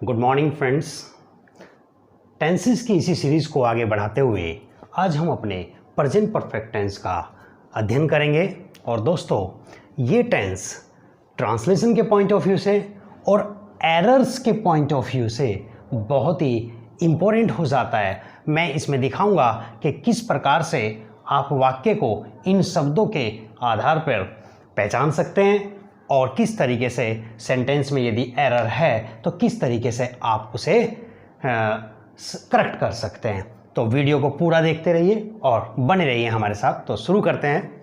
Good morning friends. Tenses की इसी series को आगे बढ़ाते हुए आज हम अपने प्रेजेंट परफेक्ट टेंस का अध्ययन करेंगे। और दोस्तों, ये टेंस ट्रांसलेशन के पॉइंट ऑफ व्यू से और एरर्स के पॉइंट ऑफ व्यू से बहुत ही इम्पोर्टेंट हो जाता है। मैं इसमें दिखाऊंगा कि किस प्रकार से आप वाक्य को इन शब्दों के आधार पर पहचान सकते हैं और किस तरीके से सेंटेंस में यदि एरर है तो किस तरीके से आप उसे करेक्ट कर सकते हैं। तो वीडियो को पूरा देखते रहिए और बने रहिए हमारे साथ। तो शुरू करते हैं।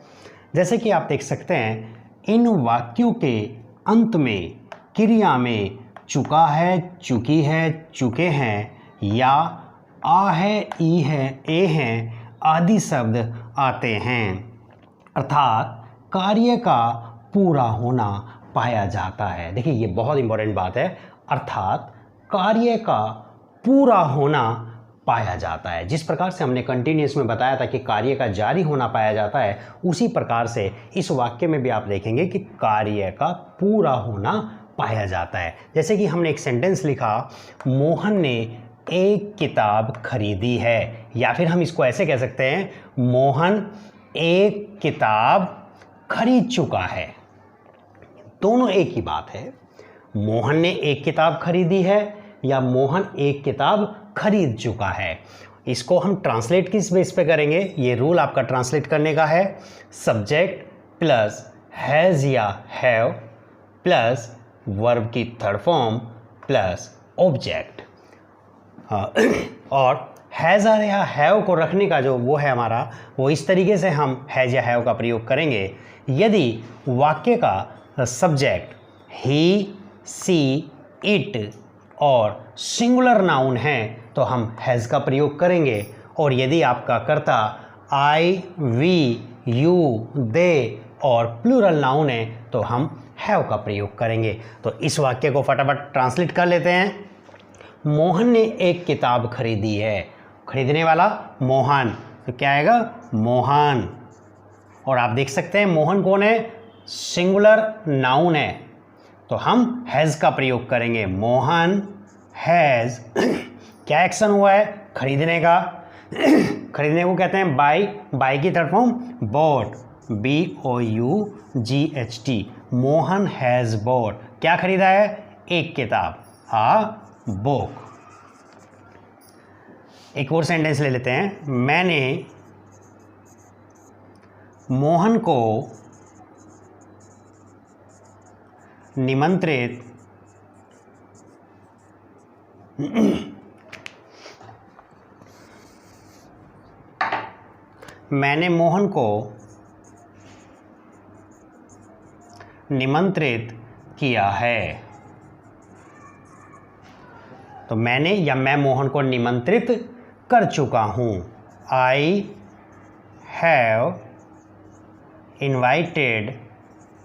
जैसे कि आप देख सकते हैं, इन वाक्यों के अंत में क्रिया में चुका है, चुकी है, चुके हैं या आ है, ई है, ए हैं आदि शब्द आते हैं, अर्थात कार्य का पूरा होना पाया जाता है। देखिए, ये बहुत इंपॉर्टेंट बात है, अर्थात कार्य का पूरा होना पाया जाता है। जिस प्रकार से हमने कंटिन्यूस में बताया था कि कार्य का जारी होना पाया जाता है, उसी प्रकार से इस वाक्य में भी आप देखेंगे कि कार्य का पूरा होना पाया जाता है। जैसे कि हमने एक सेंटेंस लिखा, मोहन ने एक किताब खरीदी है, या फिर हम इसको ऐसे कह सकते हैं, मोहन एक किताब खरीद चुका है। दोनों एक ही बात है। मोहन ने एक किताब खरीदी है या मोहन एक किताब खरीद चुका है। इसको हम ट्रांसलेट किस बेस पे करेंगे? ये रूल आपका ट्रांसलेट करने का है, सब्जेक्ट प्लस हैज़ या हैव प्लस वर्ब की थर्ड फॉर्म प्लस ऑब्जेक्ट। और हैज़ या हैव को रखने का जो वो है हमारा, वो इस तरीके से हम हैज़ या हैव का प्रयोग करेंगे। यदि वाक्य का सब्जेक्ट ही, सी, इट और सिंगुलर नाउन है तो हम हैज़ का प्रयोग करेंगे। और यदि आपका कर्ता आई, वी, यू, दे और प्लूरल नाउन है तो हम हैव का प्रयोग करेंगे। तो इस वाक्य को फटाफट ट्रांसलेट कर लेते हैं। मोहन ने एक किताब खरीदी है, खरीदने वाला मोहन, तो क्या आएगा? मोहन। और आप देख सकते हैं मोहन कौन है? सिंगुलर नाउन है, तो हम हैज़ का प्रयोग करेंगे। मोहन हैज़ क्या एक्शन हुआ है? खरीदने का। खरीदने को कहते हैं बाई, बाई की third form bought, BOUGHT। Mohan has bought, क्या खरीदा है? एक किताब, बुक। एक और सेंटेंस ले लेते हैं। मैंने मोहन को निमंत्रित मैंने मोहन को निमंत्रित किया है। तो मैंने या मैं मोहन को निमंत्रित कर चुका हूँ। आई हैव इनवाइटेड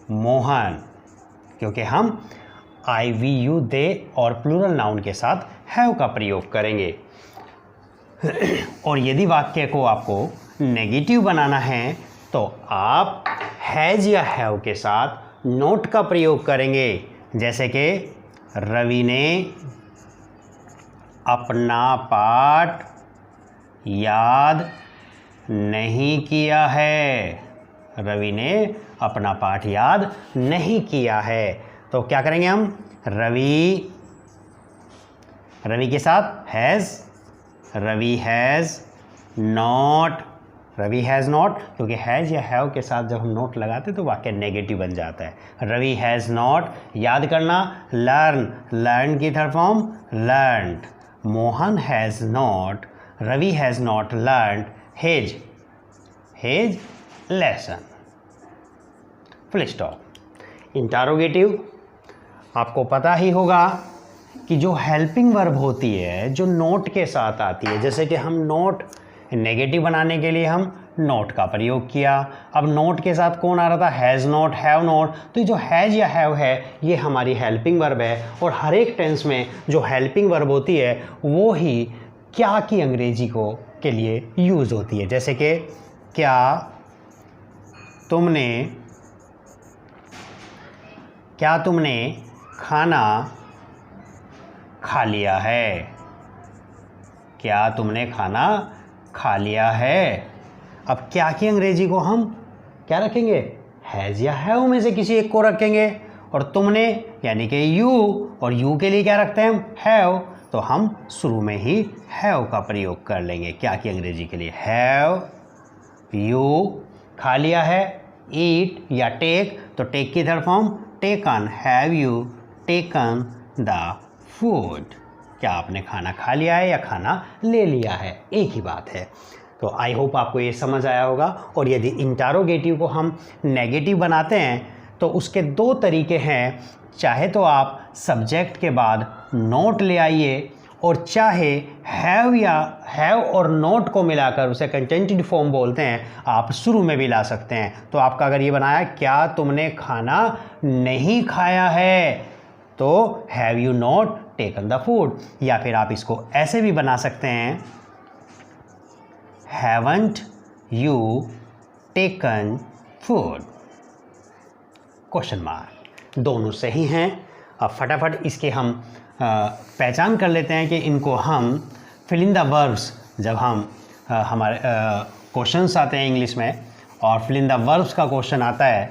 मोहन, क्योंकि हम आई, वी, यू, दे और प्लूरल नाउन के साथ हैव का प्रयोग करेंगे। और यदि वाक्य को आपको नेगेटिव बनाना है तो आप हैज़ या हैव के साथ नोट का प्रयोग करेंगे। जैसे कि रवि ने अपना पाठ याद नहीं किया है। रवि ने अपना पाठ याद नहीं किया है, तो क्या करेंगे हम? रवि के साथ has, Ravi has not, Ravi has not, क्योंकि हैज़ या हैव के साथ जब हम नोट लगाते तो वाक्य नेगेटिव बन जाता है। रवि हैज़ नॉट, याद करना, लर्न, लर्न की third form learned. Mohan has not, Ravi has not learned his lesson. Full stop. Interrogative, आपको पता ही होगा कि जो हेल्पिंग वर्ब होती है, जो नोट के साथ आती है, जैसे कि हम नोट नेगेटिव बनाने के लिए हम नोट का प्रयोग किया। अब नोट के साथ कौन आ रहा था? Has not, have not. तो जो हैज़ या हैव है ये हमारी हेल्पिंग वर्ब है। और हर एक टेंस में जो हेल्पिंग वर्ब होती है वो ही क्या की अंग्रेजी को के लिए यूज़ होती है। जैसे कि क्या तुमने खाना खा लिया है। क्या तुमने खाना खा लिया है। अब क्या की अंग्रेजी को हम क्या रखेंगे, हैज़ या हैव में से किसी एक को रखेंगे, और तुमने यानी कि यू, और यू के लिए क्या रखते हैं हम, हैव, तो हम शुरू में ही हैव का प्रयोग कर लेंगे क्या की अंग्रेजी के लिए, हैव यू खा लिया है, ईट या टेक, तो टेक की third form taken, have you taken the food, क्या आपने खाना खा लिया है या खाना ले लिया है, एक ही बात है। तो आई होप आपको ये समझ आया होगा। और यदि इंटरोगेटिव को हम नेगेटिव बनाते हैं तो उसके दो तरीके हैं, चाहे तो आप सब्जेक्ट के बाद नोट ले आइए, और चाहे हैव या हैव और नोट को मिलाकर उसे कंटेंटेड फॉर्म बोलते हैं, आप शुरू में भी ला सकते हैं। तो आपका अगर ये बनाया क्या तुमने खाना नहीं खाया है, तो have you not taken the food, या फिर आप इसको ऐसे भी बना सकते हैं, haven't you taken food, question mark, दोनों सही हैं। अब फटाफट इसके हम पहचान कर लेते हैं कि इनको हम फिल इन द वर्ब्स, जब हम हमारे क्वेश्चंस आते हैं इंग्लिश में और फिल इन द वर्ब्स का क्वेश्चन आता है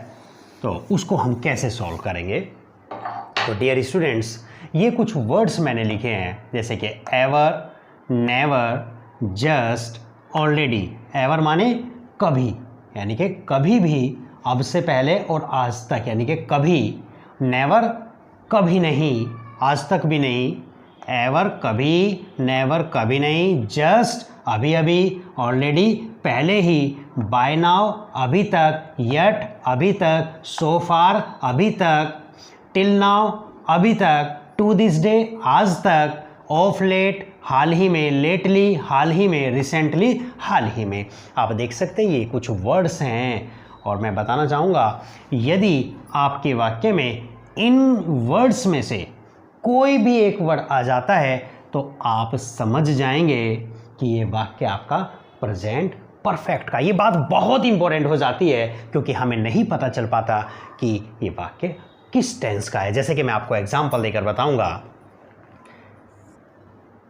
तो उसको हम कैसे सॉल्व करेंगे। तो डियर स्टूडेंट्स, ये कुछ वर्ड्स मैंने लिखे हैं, जैसे कि ever, never, just, already. Ever माने कभी, यानी कि कभी भी, अब से पहले और आज तक, यानी कि कभी। नेवर कभी नहीं, आज तक भी नहीं। एवर कभी, नेवर कभी नहीं। जस्ट अभी अभी, ऑलरेडी पहले ही। बाय नाउ अभी तक, येट अभी तक, सो फार अभी तक, टिल नाउ अभी तक, टू दिस डे आज तक, ऑफ लेट हाल ही में, लेटली हाल ही में, रिसेंटली हाल ही में। आप देख सकते हैं ये कुछ वर्ड्स हैं, और मैं बताना चाहूँगा यदि आपके वाक्य में इन वर्ड्स में से कोई भी एक वर्ड आ जाता है तो आप समझ जाएंगे कि ये वाक्य आपका प्रेजेंट परफेक्ट का। ये बात बहुत इंपॉर्टेंट हो जाती है क्योंकि हमें नहीं पता चल पाता कि ये वाक्य किस टेंस का है। जैसे कि मैं आपको एग्जांपल देकर बताऊंगा,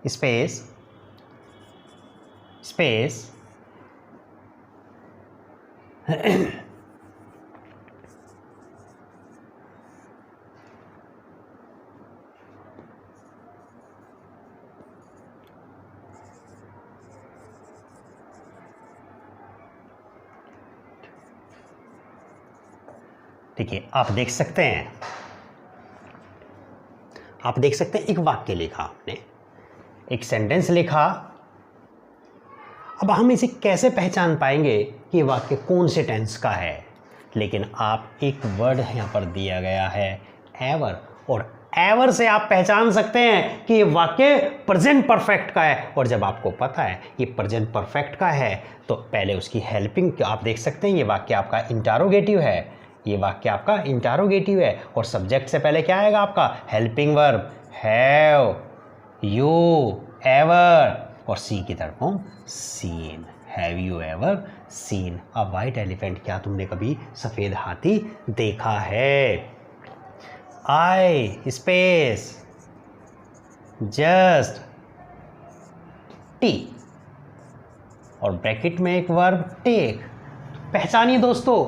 स्पेस स्पेस देखिए, आप देख सकते हैं एक वाक्य लिखा आपने, एक सेंटेंस लिखा। अब हम इसे कैसे पहचान पाएंगे कि वाक्य कौन से टेंस का है? लेकिन आप एक वर्ड यहाँ पर दिया गया है एवर, और एवर से आप पहचान सकते हैं कि ये वाक्य प्रेजेंट परफेक्ट का है। और जब आपको पता है ये प्रेजेंट परफेक्ट का है तो पहले उसकी हेल्पिंग, आप देख सकते हैं ये वाक्य आपका इंटरोगेटिव है, ये वाक्य आपका इंटरोगेटिव है, और सब्जेक्ट से पहले क्या आएगा आपका helping verb, have, you, ever, और सी की तरफ form seen, have you ever seen a white elephant, क्या तुमने कभी सफ़ेद हाथी देखा है? आई स्पेस जस्ट टी, और ब्रैकेट में एक वर्ब टेक। पहचानिए दोस्तों,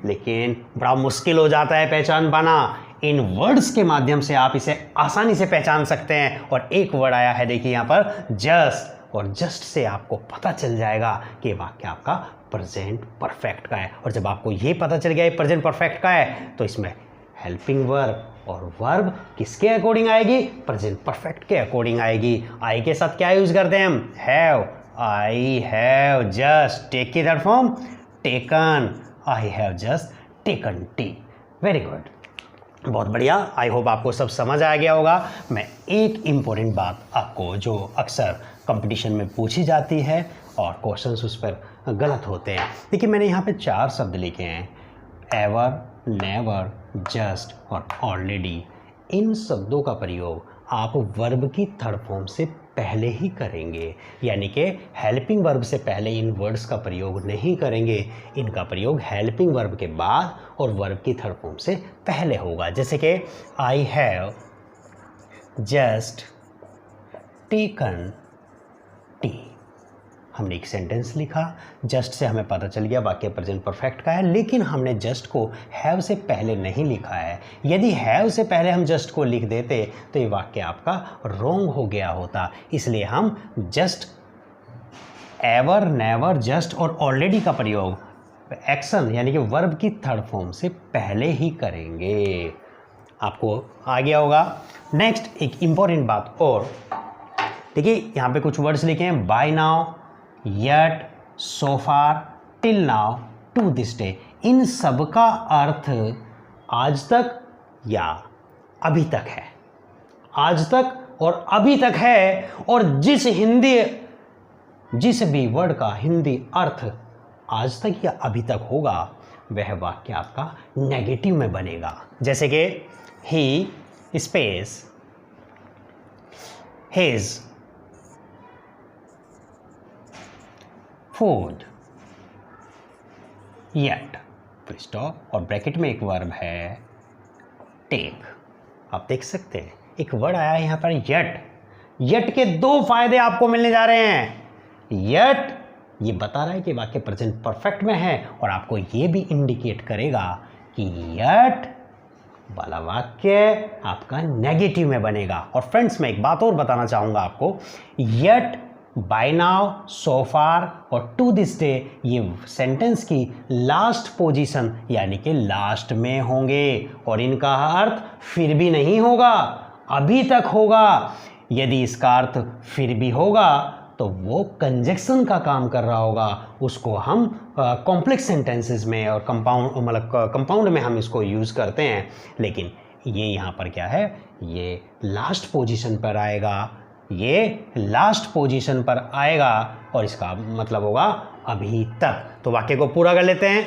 लेकिन बड़ा मुश्किल हो जाता है पहचान पाना। इन वर्ड्स के माध्यम से आप इसे आसानी से पहचान सकते हैं। और एक वर्ड आया है, देखिए यहाँ पर जस्ट, और जस्ट से आपको पता चल जाएगा कि वाक्य आपका प्रेजेंट परफेक्ट का है। और जब आपको ये पता चल गया प्रेजेंट परफेक्ट का है तो इसमें हेल्पिंग वर्ब, और वर्ब किसके अकॉर्डिंग आएगी? प्रेजेंट परफेक्ट के अकॉर्डिंग आएगी। आई के साथ क्या यूज करते हैं हम? Have, I have just, take की third form taken, I have just taken tea. Very good, बहुत बढ़िया। आई होप आपको सब समझ आ गया होगा। मैं एक इम्पोर्टेंट बात आपको, जो अक्सर कंपटीशन में पूछी जाती है और क्वेश्चंस उस पर गलत होते हैं। देखिए, मैंने यहाँ पे 4 शब्द लिखे हैं, एवर, नेवर, जस्ट और ऑलरेडी। इन शब्दों का प्रयोग आप वर्ब की थर्ड फॉर्म से पहले ही करेंगे, यानी कि हेल्पिंग वर्ब से पहले इन वर्ड्स का प्रयोग नहीं करेंगे। इनका प्रयोग हेल्पिंग वर्ब के बाद और वर्ब की थर्ड फॉर्म से पहले होगा। जैसे कि आई हैव जस्ट टेकन टी। हमने एक सेंटेंस लिखा, जस्ट से हमें पता चल गया वाक्य प्रेजेंट परफेक्ट का है, लेकिन हमने जस्ट को हैव से पहले नहीं लिखा है। यदि हैव से पहले हम जस्ट को लिख देते तो ये वाक्य आपका रॉन्ग हो गया होता। इसलिए हम जस्ट, एवर, नेवर, जस्ट और ऑलरेडी का प्रयोग एक्शन यानी कि वर्ब की थर्ड फॉर्म से पहले ही करेंगे। आपको आ गया होगा। नेक्स्ट एक इंपॉर्टेंट बात और, देखिए यहाँ पे कुछ वर्ड्स लिखे हैं, by now, yet, so far, till now, to this day. इन सब का अर्थ आज तक या अभी तक है। आज तक और अभी तक है, और जिस भी वर्ड का हिंदी अर्थ आज तक या अभी तक होगा वह वाक्य आपका नेगेटिव में बनेगा। जैसे कि he space his food yet, full stop, और ब्रैकेट में एक वर्ब है टेक। आप देख सकते हैं एक वर्ड आया है यहाँ पर येट। येट के दो फायदे आपको मिलने जा रहे हैं। येट ये बता रहा है कि वाक्य प्रेजेंट परफेक्ट में है, और आपको ये भी इंडिकेट करेगा कि येट वाला वाक्य आपका नेगेटिव में बनेगा। और फ्रेंड्स मैं एक बात और बताना चाहूँगा आपको, येट, बाय नाउ, सो फार और टू दिस डे ये सेंटेंस की लास्ट पोजीशन यानी कि लास्ट में होंगे, और इनका अर्थ फिर भी नहीं होगा, अभी तक होगा। यदि इसका अर्थ फिर भी होगा तो वो कंजक्शन का काम कर रहा होगा, उसको हम कॉम्प्लेक्स सेंटेंसेस में और कंपाउंड में हम इसको यूज़ करते हैं। लेकिन ये यहाँ पर क्या है, ये लास्ट पोजीशन पर आएगा, ये लास्ट पोजीशन पर आएगा, और इसका मतलब होगा अभी तक। तो वाक्य को पूरा कर लेते हैं,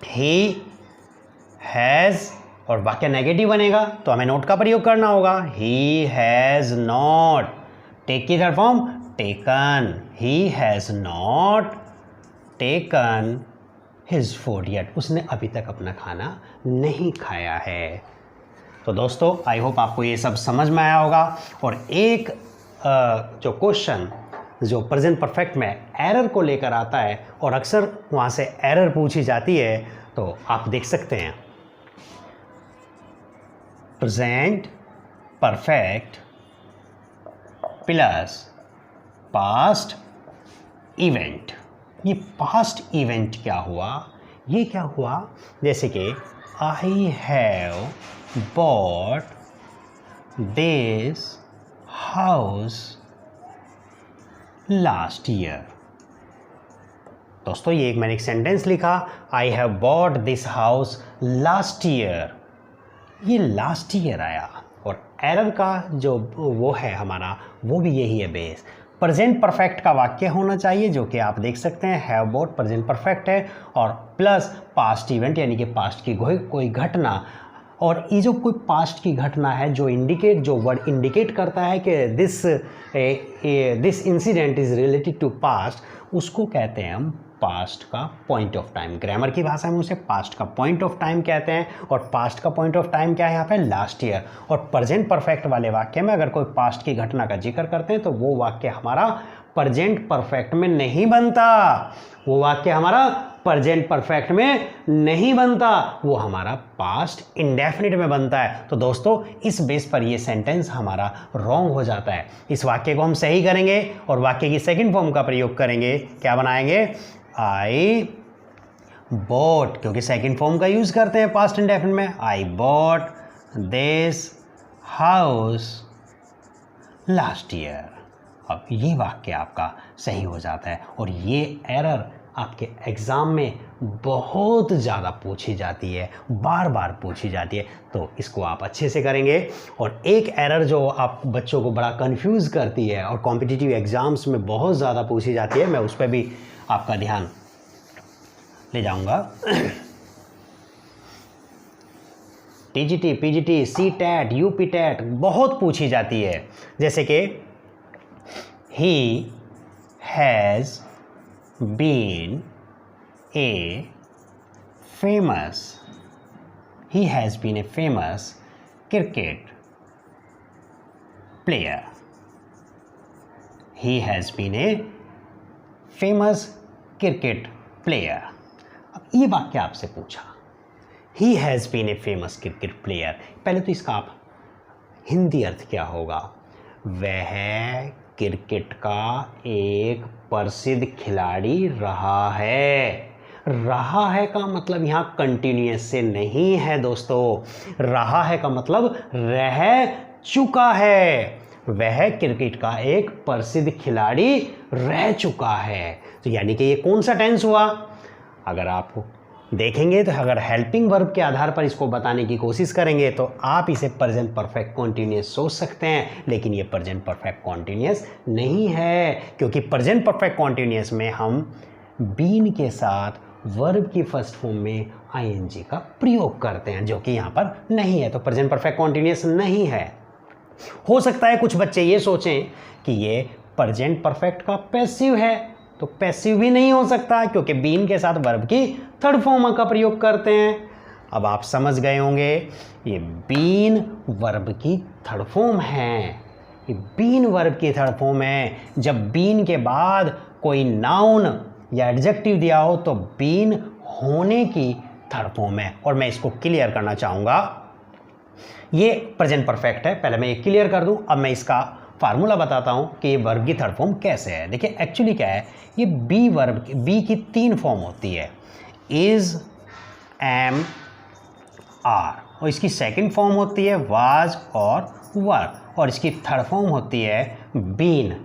ही हैज़, और वाक्य नेगेटिव बनेगा तो हमें नोट का प्रयोग करना होगा, ही हैज़ नॉट। टेक की third form taken, he has not taken his food yet, उसने अभी तक अपना खाना नहीं खाया है। तो दोस्तों आई होप आपको ये सब समझ में आया होगा। और एक जो क्वेश्चन जो प्रेजेंट परफेक्ट में एरर को लेकर आता है और अक्सर वहाँ से एरर पूछी जाती है, तो आप देख सकते हैं present perfect plus past event. ये पास्ट इवेंट क्या हुआ, ये क्या हुआ, जैसे कि I have bought this house last year. दोस्तों ये मैंने एक सेंटेंस लिखा, I have bought this house last year, ये लास्ट ईयर आया, और एरर का जो वो है हमारा वो भी यही है बेस। प्रेजेंट परफेक्ट का वाक्य होना चाहिए जो कि आप देख सकते हैं हैव बॉट प्रेजेंट परफेक्ट है, और प्लस पास्ट इवेंट यानी कि पास्ट की कोई घटना। और ये जो कोई पास्ट की घटना है जो वर्ड इंडिकेट करता है कि this incident is related to past, उसको कहते हैं हम पास्ट का पॉइंट ऑफ टाइम। ग्रामर की भाषा में उसे पास्ट का पॉइंट ऑफ टाइम कहते हैं, और पास्ट का पॉइंट ऑफ टाइम क्या है यहाँ पे, लास्ट ईयर। और प्रेजेंट परफेक्ट वाले वाक्य में अगर कोई पास्ट की घटना का जिक्र करते हैं तो वो वाक्य हमारा प्रेजेंट परफेक्ट में नहीं बनता, वो वाक्य हमारा प्रेजेंट परफेक्ट में नहीं बनता, वो हमारा पास्ट इंडेफिनिट में बनता है। तो दोस्तों इस बेस पर ये सेंटेंस हमारा रॉन्ग हो जाता है। इस वाक्य को हम सही करेंगे और वाक्य की सेकंड फॉर्म का प्रयोग करेंगे। क्या बनाएंगे, आई बॉट, क्योंकि सेकंड फॉर्म का यूज करते हैं पास्ट इंडेफिनिट में, I bought this house last year. अब ये वाक्य आपका सही हो जाता है, और ये एरर आपके एग्ज़ाम में बहुत ज़्यादा पूछी जाती है, बार बार पूछी जाती है, तो इसको आप अच्छे से करेंगे। और एक एरर जो आप बच्चों को बड़ा कंफ्यूज करती है और कॉम्पिटिटिव एग्ज़ाम्स में बहुत ज़्यादा पूछी जाती है, मैं उस पर भी आपका ध्यान ले जाऊंगा। टीजीटी, पीजीटी, सीटेट, यूपीटेट बहुत पूछी जाती है, जैसे कि he has been a famous cricket player. He has been a famous cricket player. अब ये वाक्य आपसे पूछा, he has been a famous cricket player, पहले तो इसका आप हिंदी अर्थ क्या होगा? वह क्रिकेट का एक प्रसिद्ध खिलाड़ी रहा है। रहा है का मतलब यहाँ कंटिन्यूअस से नहीं है दोस्तों। रहा है का मतलब रह चुका है। वह क्रिकेट का एक प्रसिद्ध खिलाड़ी रह चुका है। तो यानी कि ये कौन सा टेंस हुआ? अगर आप देखेंगे तो अगर हेल्पिंग वर्ब के आधार पर इसको बताने की कोशिश करेंगे तो आप इसे प्रेजेंट परफेक्ट कॉन्टिन्यूअस सोच सकते हैं, लेकिन ये प्रेजेंट परफेक्ट कॉन्टिन्यूअस नहीं है, क्योंकि प्रेजेंट परफेक्ट कॉन्टिन्यूअस में हम बीन के साथ वर्ब की फर्स्ट फॉर्म में आईएनजी का प्रयोग करते हैं, जो कि यहाँ पर नहीं है। तो प्रेजेंट परफेक्ट कॉन्टिन्यूअस नहीं है। हो सकता है कुछ बच्चे ये सोचें कि ये प्रेजेंट परफेक्ट का पैसिव है, तो पैसिव भी नहीं हो सकता, क्योंकि बीन के साथ वर्ब की थर्ड फॉर्म का प्रयोग करते हैं। अब आप समझ गए होंगे, ये बीन वर्ब की थर्ड फॉर्म है। ये बीन वर्ब की थर्ड फॉर्म है। जब बीन के बाद कोई नाउन या एडजेक्टिव दिया हो तो बीन होने की थर्ड फॉर्म है। और मैं इसको क्लियर करना चाहूँगा, ये प्रेजेंट परफेक्ट है, पहले मैं ये क्लियर कर दूं, अब मैं इसका फार्मूला बताता हूं कि ये वर्ब की थर्ड फॉर्म कैसे है। देखिए एक्चुअली क्या है, ये बी वर्ब, बी की तीन फॉर्म होती है, इज, एम, आर, और इसकी सेकंड फॉर्म होती है वाज और वर, और इसकी थर्ड फॉर्म होती है बीन।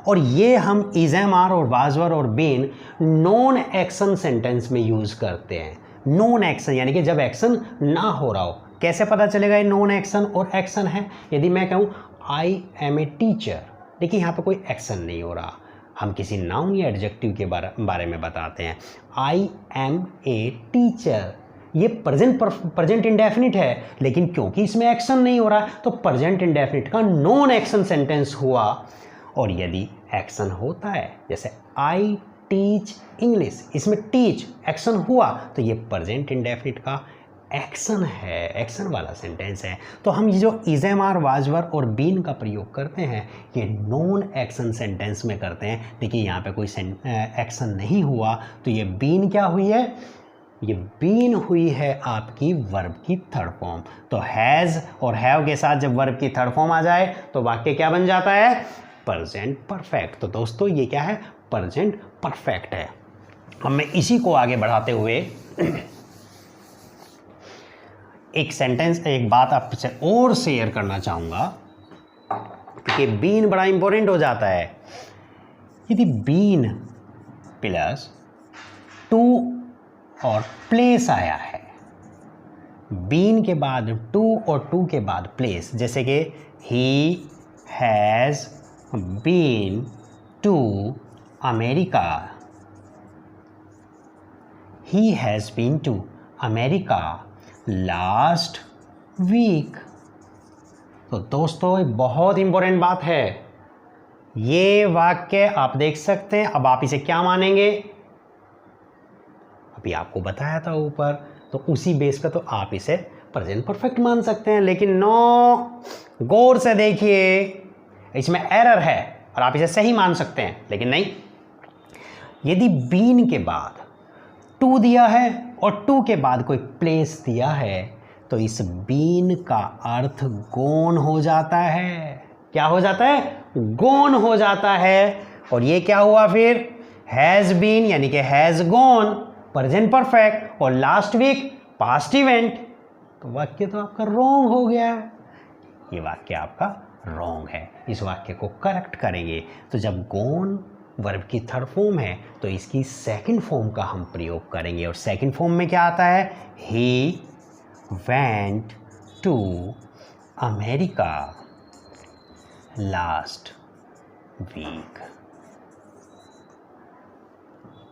और ये हम इज, एम, आर और वाज, वर और बीन नॉन एक्शन सेंटेंस में यूज करते हैं। नॉन एक्शन यानी कि जब एक्शन ना हो रहा हो। कैसे पता चलेगा ये नॉन एक्शन और एक्शन है? यदि मैं कहूँ आई एम ए टीचर, देखिए यहाँ पे कोई एक्शन नहीं हो रहा, हम किसी नाउन या एडजेक्टिव के बारे में बताते हैं। आई एम ए टीचर, ये प्रेजेंट इंडेफिनिट है, लेकिन क्योंकि इसमें एक्शन नहीं हो रहा तो प्रेजेंट इंडेफिनिट का नॉन एक्शन सेंटेंस हुआ। और यदि एक्शन होता है, जैसे आई टीच इंग्लिश, इसमें टीच एक्शन हुआ तो ये प्रेजेंट इंडेफिनिट का एक्शन है, एक्शन वाला सेंटेंस है। तो हम ये जो इज, एम, आर, वाज, वर और बीन का प्रयोग करते हैं ये नॉन एक्शन सेंटेंस में करते हैं। देखिए यहाँ पे कोई एक्शन नहीं हुआ, तो ये बीन क्या हुई है? ये बीन हुई है आपकी वर्ब की थर्ड फॉर्म। तो हैज़ और हैव के साथ जब वर्ब की थर्ड फॉर्म आ जाए तो वाक्य क्या बन जाता है? Present perfect. तो दोस्तों ये क्या है? प्रेजेंट परफेक्ट है। अब मैं इसी को आगे बढ़ाते हुए एक बात आपसे और शेयर करना चाहूँगा कि बीन बड़ा इंपॉर्टेंट हो जाता है। यदि बीन प्लस टू और प्लेस आया है, बीन के बाद टू और टू के बाद प्लेस, जैसे कि he has been to America, he has been to America last week. तो दोस्तों ये बहुत इंपॉर्टेंट बात है। ये वाक्य आप देख सकते हैं। अब आप इसे क्या मानेंगे? अभी आपको बताया था ऊपर, तो उसी बेस पे तो आप इसे प्रेजेंट परफेक्ट मान सकते हैं। लेकिन नो, गौर से देखिए, इसमें एरर है और आप इसे सही मान सकते हैं, लेकिन नहीं। यदि बीन के बाद टू दिया है और टू के बाद कोई प्लेस दिया है तो इस बीन का अर्थ गोन हो जाता है। क्या हो जाता है? गोन हो जाता है। और ये क्या हुआ फिर? हैज़ बीन यानी कि हैज़ गोन, प्रेजेंट परफेक्ट, और लास्ट वीक पास्ट इवेंट। तो वाक्य तो आपका रॉन्ग हो गया। ये वाक्य आपका रॉन्ग है। इस वाक्य को करेक्ट करेंगे तो जब गोन वर्ब की थर्ड फॉर्म है तो इसकी सेकंड फॉर्म का हम प्रयोग करेंगे। और सेकंड फॉर्म में क्या आता है? He went to America last week.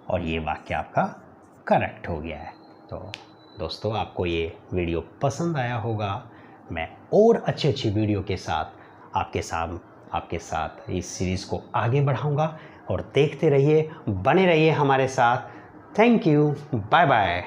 और ये वाक्य आपका करेक्ट हो गया है। तो दोस्तों आपको ये वीडियो पसंद आया होगा। मैं और अच्छी वीडियो के साथ आपके साथ इस सीरीज़ को आगे बढ़ाऊंगा। और देखते रहिए, बने रहिए हमारे साथ। Thank you, bye bye.